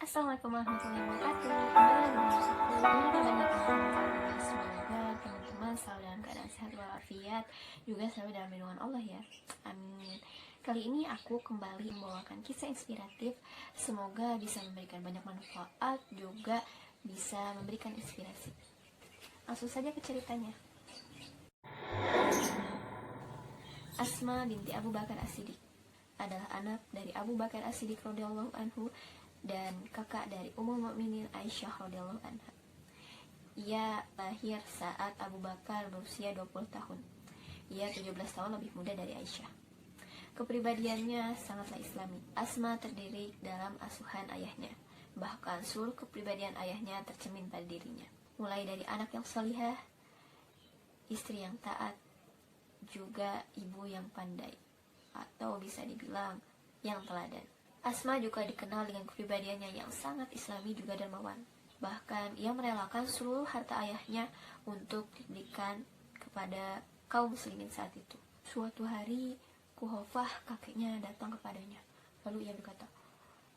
Assalamualaikum warahmatullahi wabarakatuh. Kembali lagi dengan aku Nurul Banyak. Semoga teman-teman selalu dalam keadaan sehat walafiat, juga selalu dalam lindungan Allah ya. Amin. Kali ini aku kembali membawakan kisah inspiratif. Semoga bisa memberikan banyak manfaat, juga bisa memberikan inspirasi. Langsung saja ke ceritanya. Asma binti Abu Bakar As-Siddiq adalah anak dari Abu Bakar As-Siddiq radhiyallahu anhu dan kakak dari Ummul Mukminin Aisyah radhiyallahu anha. Ia lahir saat Abu Bakar berusia 20 tahun. Ia 17 tahun lebih muda dari Aisyah. Kepribadiannya sangatlah islami. Asma terdidik dalam asuhan ayahnya. Bahkan seluruh kepribadian ayahnya tercermin pada dirinya. Mulai dari anak yang salihah, istri yang taat, juga ibu yang pandai, atau bisa dibilang yang teladan. Asma juga dikenal dengan kepribadiannya yang sangat islami juga dermawan. Bahkan ia merelakan seluruh harta ayahnya untuk diberikan kepada kaum muslimin saat itu. Suatu hari Kuhofah kakeknya datang kepadanya. Lalu ia berkata,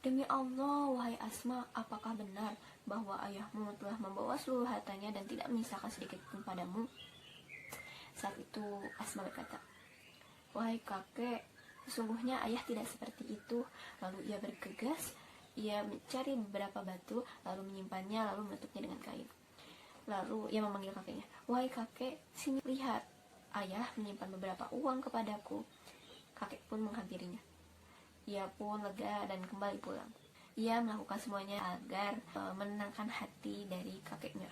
"Demi Allah, wahai Asma, apakah benar bahwa ayahmu telah membawa seluruh hartanya dan tidak menyisakan sedikit pun padamu?" Saat itu Asma berkata, "Wahai kakek, sesungguhnya ayah tidak seperti itu." Lalu ia bergegas, ia mencari beberapa batu, lalu menyimpannya, lalu menutupnya dengan kain. Lalu ia memanggil kakeknya, "Wahai kakek, sini lihat, ayah menyimpan beberapa uang kepadaku." Kakek pun menghampirinya. Ia pun lega dan kembali pulang. Ia melakukan semuanya agar menenangkan hati dari kakeknya.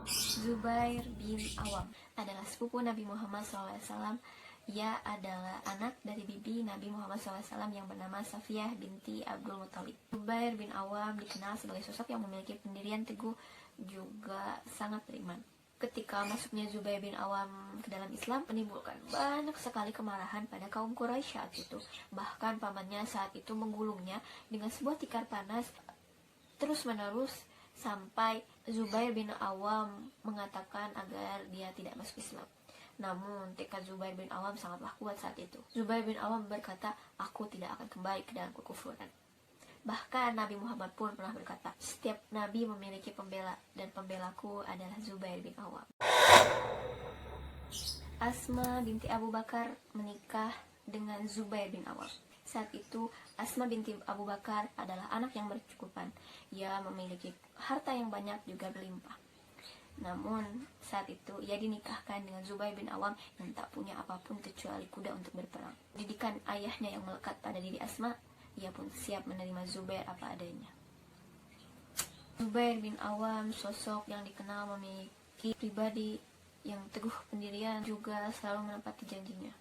Zubair bin Awam adalah sepupu Nabi Muhammad SAW. Ia adalah anak dari bibi Nabi Muhammad SAW yang bernama Safiyah binti Abdul Muthalib. Zubair bin Awam dikenal sebagai sosok yang memiliki pendirian teguh, juga sangat beriman. Ketika masuknya Zubair bin Awam ke dalam Islam, menimbulkan banyak sekali kemarahan pada kaum Quraisy saat itu. Bahkan pamannya saat itu menggulungnya dengan sebuah tikar panas terus-menerus sampai Zubair bin Awam mengatakan agar dia tidak masuk Islam. Namun tekad Zubair bin Awam sangatlah kuat saat itu. Zubair bin Awam berkata, "Aku tidak akan kembali ke dalam kekufuran." Bahkan Nabi Muhammad pun pernah berkata, "Setiap Nabi memiliki pembela, dan pembelaku adalah Zubair bin Awam." Asma binti Abu Bakar menikah dengan Zubair bin Awam. Saat itu Asma binti Abu Bakar adalah anak yang berkecukupan. Ia memiliki harta yang banyak juga berlimpah. Namun saat itu ia dinikahkan dengan Zubair bin Awam yang tak punya apapun kecuali kuda untuk berperang. Didikan ayahnya yang melekat pada diri Asma, ia pun siap menerima Zubair apa adanya. Zubair bin Awam sosok yang dikenal memiliki pribadi yang teguh pendirian, juga selalu menepati janjinya,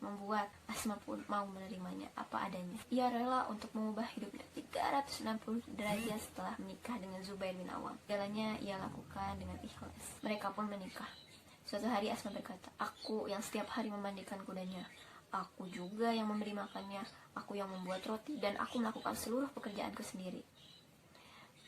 membuat Asma pun mau menerimanya apa adanya. Ia rela untuk mengubah hidupnya 360 derajat setelah menikah dengan Zubair bin Awam. Segalanya ia lakukan dengan ikhlas. Mereka pun menikah. Suatu hari Asma berkata, "Aku yang setiap hari memandikan kudanya, aku juga yang memberi makannya, aku yang membuat roti, dan aku melakukan seluruh pekerjaanku sendiri.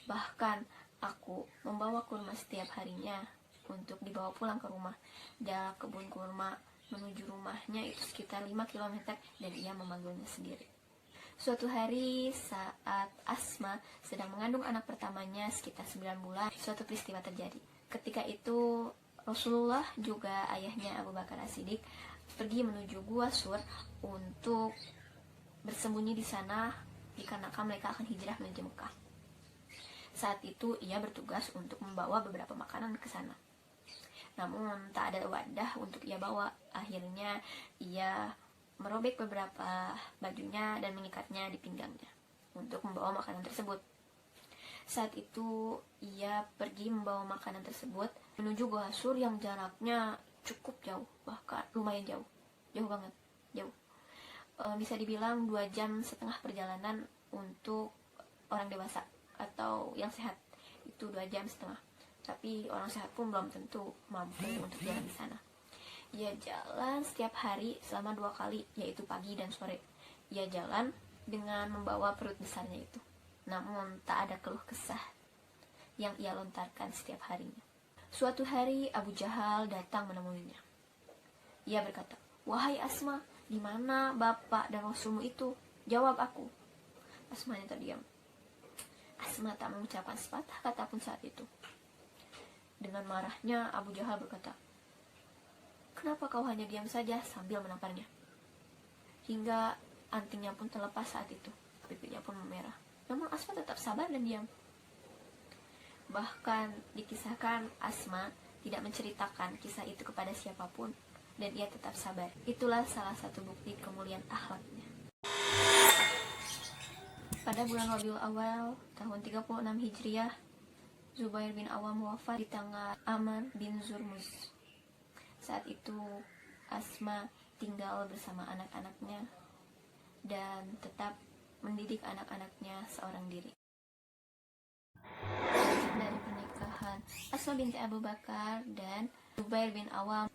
Bahkan aku membawa kurma setiap harinya untuk dibawa pulang ke rumah. Jarak kebun kurma menuju rumahnya itu sekitar 5 km dan ia memanggulnya sendiri." Suatu hari saat Asma sedang mengandung anak pertamanya sekitar 9 bulan, suatu peristiwa terjadi. Ketika itu Rasulullah juga ayahnya Abu Bakar As-Siddiq pergi menuju Gua Sur untuk bersembunyi di sana dikarenakan mereka akan hijrah menuju Mekah. Saat itu ia bertugas untuk membawa beberapa makanan ke sana. Namun tak ada wadah untuk ia bawa. Akhirnya ia merobek beberapa bajunya dan mengikatnya di pinggangnya untuk membawa makanan tersebut. Saat itu ia pergi membawa makanan tersebut menuju Gua Sur yang jaraknya cukup jauh, bahkan lumayan jauh banget, jauh. Bisa dibilang 2,5 jam perjalanan untuk orang dewasa atau yang sehat itu 2,5 jam. Tapi orang sehat pun belum tentu mampu untuk jalan di sana. Ia jalan setiap hari selama 2 kali, yaitu pagi dan sore. Ia jalan dengan membawa perut besarnya itu. Namun tak ada keluh kesah yang ia lontarkan setiap harinya. Suatu hari Abu Jahal datang menemuinya. Ia berkata, "Wahai Asma, di mana bapak dan rasulmu itu? Jawab aku." Asma hanya terdiam. Asma tak mengucapkan sepatah kata pun saat itu. Dengan marahnya Abu Jahal berkata, "Kenapa kau hanya diam saja?" sambil menamparnya. Hingga antingnya pun terlepas saat itu. Pipinya pun memerah. Namun Asma tetap sabar dan diam. Bahkan dikisahkan Asma tidak menceritakan kisah itu kepada siapapun, dan ia tetap sabar. Itulah salah satu bukti kemuliaan akhlaknya. Pada bulan Rabiul Awal tahun 36 Hijriah, Zubair bin Awam wafat di tangan Amr bin Zurmuz. Saat itu Asma tinggal bersama anak-anaknya dan tetap mendidik anak-anaknya seorang diri. Dari pernikahan Asma binti Abu Bakar dan Zubair bin Awam,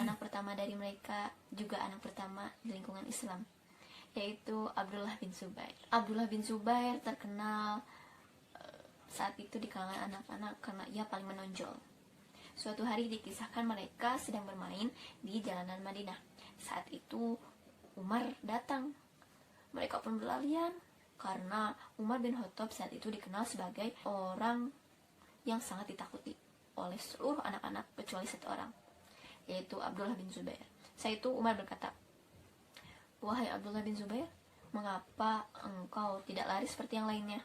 anak pertama dari mereka juga anak pertama di lingkungan Islam, yaitu Abdullah bin Zubair. Abdullah bin Zubair terkenal saat itu di kalangan anak-anak karena ia paling menonjol. Suatu hari dikisahkan mereka sedang bermain di jalanan Madinah. Saat itu Umar datang. Mereka pun berlarian karena Umar bin Khattab saat itu dikenal sebagai orang yang sangat ditakuti oleh seluruh anak-anak kecuali satu orang, yaitu Abdullah bin Zubair. Saat itu Umar berkata, "Wahai Abdullah bin Zubair, mengapa engkau tidak lari seperti yang lainnya?"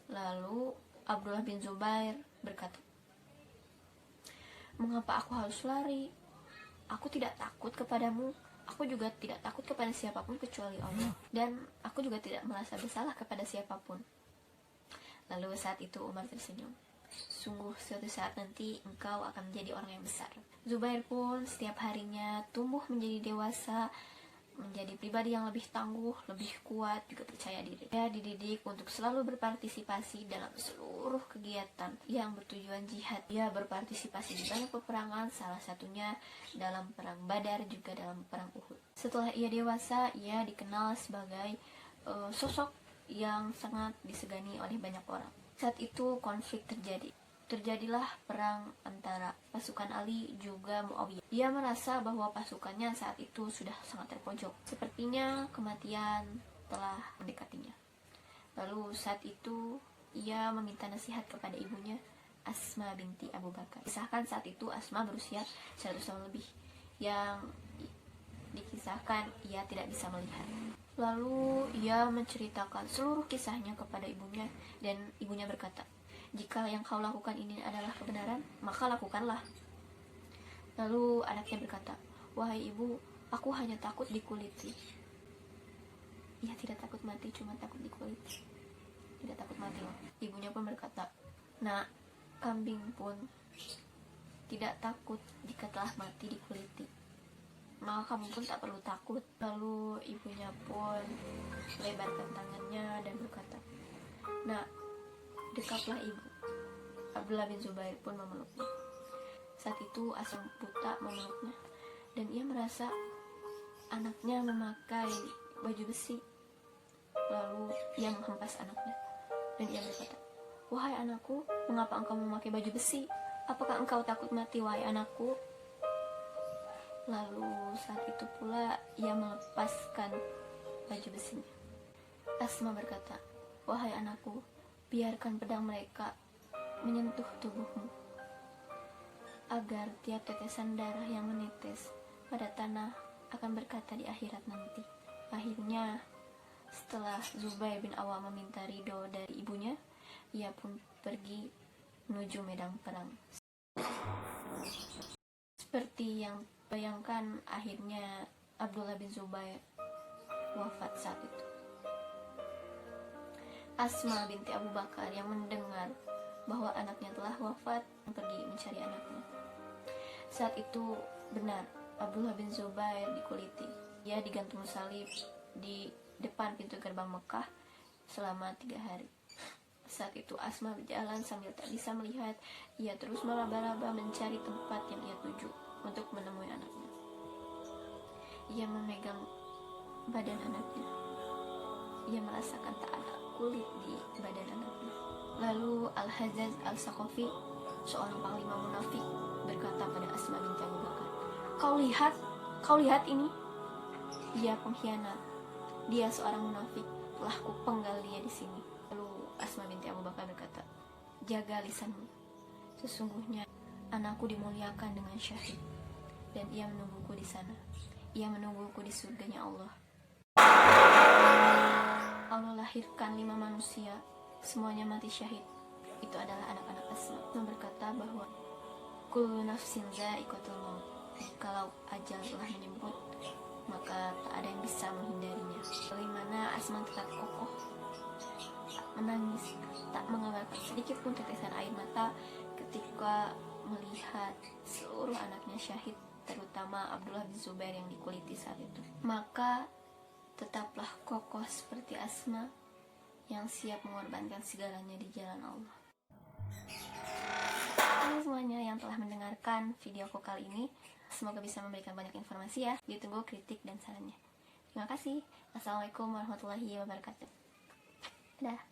Lalu Abdullah bin Zubair berkata, "Mengapa aku harus lari? Aku tidak takut kepadamu. Aku juga tidak takut kepada siapapun kecuali Allah. Dan aku juga tidak merasa bersalah kepada siapapun." Lalu saat itu Umar tersenyum. "Sungguh suatu saat nanti engkau akan menjadi orang yang besar." Zubair pun setiap harinya tumbuh menjadi dewasa, menjadi pribadi yang lebih tangguh, lebih kuat, juga percaya diri. Dia dididik untuk selalu berpartisipasi dalam seluruh kegiatan yang bertujuan jihad. Dia berpartisipasi di banyak peperangan, salah satunya dalam perang Badar, juga dalam perang Uhud. Setelah ia dewasa, ia dikenal sebagai sosok yang sangat disegani oleh banyak orang. Saat itu konflik terjadi. Terjadilah perang antara pasukan Ali juga Muawiyah. Ia merasa bahwa pasukannya saat itu sudah sangat terpojok. Sepertinya kematian telah mendekatinya. Lalu saat itu ia meminta nasihat kepada ibunya, Asma binti Abu Bakar. Kisahkan saat itu Asma berusia 100 tahun lebih, yang dikisahkan ia tidak bisa melihat. Lalu ia menceritakan seluruh kisahnya kepada ibunya, dan ibunya berkata, "Jika yang kau lakukan ini adalah kebenaran, maka lakukanlah." Lalu anaknya berkata, "Wahai ibu, aku hanya takut dikuliti." Ia tidak takut mati, cuma takut dikuliti. Tidak takut mati. Ibunya pun berkata, "Nak, kambing pun tidak takut jika telah mati dikuliti. Maka kamu pun tak perlu takut." Lalu ibunya pun melebarkan tangannya dan berkata, "Nak, dekaplah ibu." Abdullah bin Zubair pun memeluknya. Saat itu Asma buta memeluknya, dan ia merasa anaknya memakai baju besi. Lalu ia menghempas anaknya, dan ia berkata, "Wahai anakku, mengapa engkau memakai baju besi? Apakah engkau takut mati, wahai anakku?" Lalu saat itu pula ia melepaskan baju besinya. Asma berkata, "Wahai anakku, biarkan pedang mereka menyentuh tubuhmu, agar tiap tetesan darah yang menetes pada tanah akan berkata di akhirat nanti." Akhirnya, setelah Zubair bin Awam meminta ridho dari ibunya, ia pun pergi menuju medan perang. Seperti yang bayangkan, akhirnya Abdullah bin Zubair wafat saat itu. Asma binti Abu Bakar yang mendengar bahwa anaknya telah wafat pergi mencari anaknya. Saat itu benar, Abdullah bin Zubair dikuliti. Ia digantung salib di depan pintu gerbang Mekah selama 3 hari. Saat itu Asma berjalan sambil tak bisa melihat. Ia terus meraba-raba mencari tempat yang ia tuju untuk menemui anaknya. Ia memegang badan anaknya. Ia merasakan tak ada kulit di badan anaknya. Lalu Al-Hajjaj Al-Saqafi, seorang panglima munafik, berkata pada Asma binti Abu Bakar, Kau lihat ini? Dia pengkhianat. Dia seorang munafik. Telah sini. Lalu Asma binti Abu Bakar berkata, jaga lisanmu. Sesungguhnya anakku dimuliakan dengan syahid, dan ia menungguku di sana. Ia menungguku di surganya Allah. Allah lahirkan 5 manusia, semuanya mati syahid. Itu adalah anak-anak Asma. Asma berkata bahwa kullu nafsin dha'iqatul maut. Kalau ajal telah menyebut, maka tak ada yang bisa menghindarinya. Bagaimana Asma tetap kokoh, tak menangis, tak mengeluarkan sedikit pun tetesan air mata ketika melihat seluruh anaknya syahid, terutama Abdullah bin Zubair yang dikuliti saat itu. Maka tetaplah kokoh seperti Asma yang siap mengorbankan segalanya di jalan Allah. Halo semuanya yang telah mendengarkan videoku kali ini. Semoga bisa memberikan banyak informasi ya. Ditunggu kritik dan sarannya. Terima kasih. Assalamualaikum warahmatullahi wabarakatuh. Dadah.